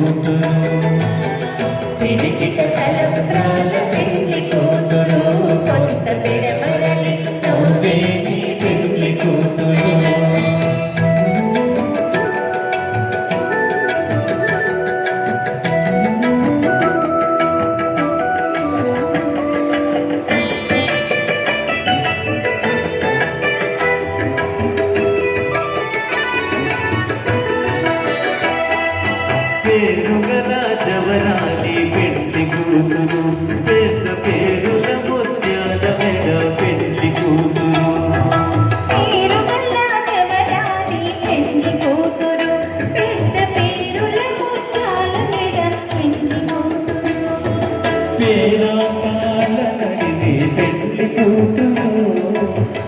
కూతురు పిడికిట తలంబ్రాల పెళ్లి కూతురు కొంత పిడమరలి నవ్వే నీ పెళ్లి కూతురు పేరుగల జవరాలి పెళ్లి కూతురు పెద్ద పేరుల ముత్యాల మెడ పెళ్లి కూతురు పేరుగల జవరాలి పెళ్లి కూతురు పెద్ద పేరుల ముత్యాల మెడ పెళ్లి కూతురు పేరాటాల నడిని పెళ్లి కూతురు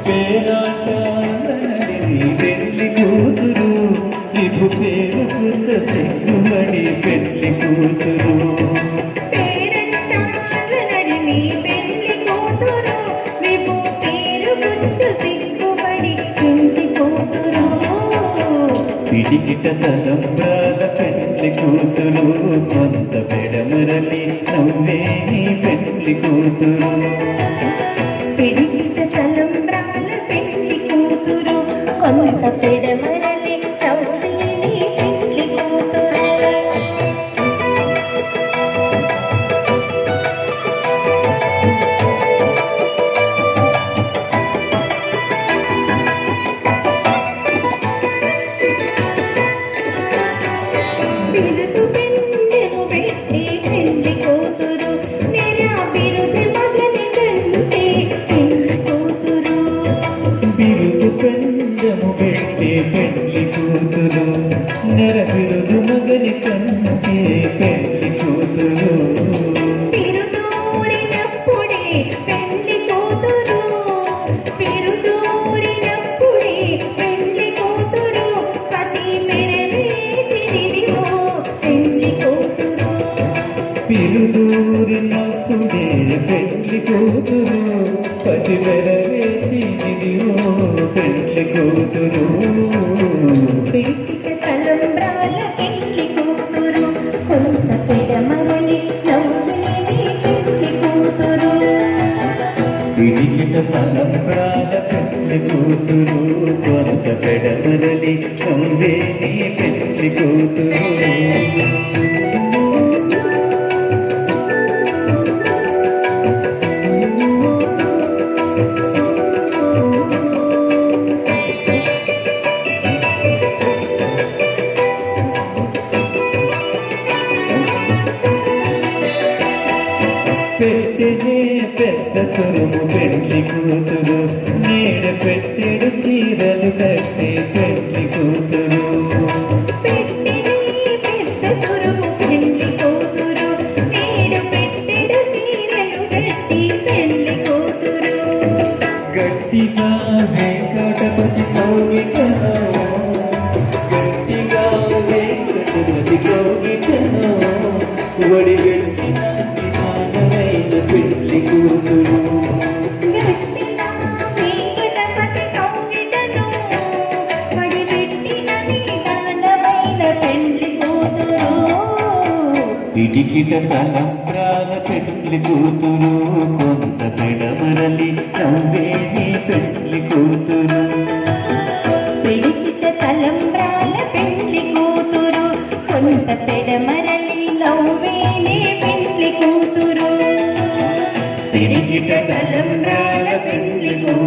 పేరాటాల నడిని పెళ్లి కూతురు ఇపు పేరు కూర్చ సిగ్గుమడి పెళ్లి కూతురు పేరంటాల నడిని పెళ్లి కూతురు విపు పేరు కూర్చ సిగ్గుమడి పెళ్లి కూతురు పిడికిట తలంబ్రాల పెళ్లి కూతురు కొంత పెడమరలి నవ్వే నీ పెళ్లి కూతురు పిడికిట తలంబ్రాల పెళ్లి కూతురు కొంత పెడమరలి నవ్వే నీ పెళ్లి కూతురు బిరుదు పెండెము పెట్టి పెళ్లి కూతురు నెరా బిరుదు మగని కంటే పెళ్లి కూతురు బిరుదు పెండము పెట్టి పెళ్లి కూతురు నెర బిరుదు మగని కంటే పెళ్లి కూతురు పిరుదూరినప్పుడే పెళ్లి కూతురు పిరుదూరినప్పుడే పెళ్లి కూతురు పతి మెరవేచినిదిగో పెళ్లి కూతురు పిరుదూరినప్పుడే పెళ్లి కూతురు పతి వెరవేచినిదిగో పెళ్లి కూతురు పిడికిట తలంబ్రాల పెళ్లి కూతురు కొంత పెడమరలి నవ్వే నీ పెళ్లి కూతురు పిడికిట తలంబ్రాల పెళ్లి కూతురు కొంత పెడమరలి నవ్వే నీ పెళ్లి కూతురు పెట్టెనే పెద్ద తురుము పెళ్లి కూతురు నీడ పెట్టెడు చీరలు కట్టే పెళ్లి కూతురు పెట్టెనే పెద్ద తురుము పెళ్లి కూతురు నేడు పెట్టెడు చీరలు కట్టి పెళ్లి కూతురు గట్టిగా వెంకటపతి కౌగిటను గట్టిగా వెంకటపతి కౌగిటను వడిగట్టిన విధానమైన పెళ్లి కూతురు గట్టిగా వెంకటపతి కౌగిటను వడిపెట్టిన నిదానమైన పెళ్లి కూతురు పిడికిట తలంబ్రాల పెళ్లి కూతురు కొంత పెడమరలి నవ్వే నీ పెళ్లి కూతురు పిడికిట తలంబ్రాల పెళ్లి కూతురు కొంత పెడమరలి నవ్వే నీ పెళ్లి కూతురు పిడికిట తలంబ్రాల పెళ్లి కూతురు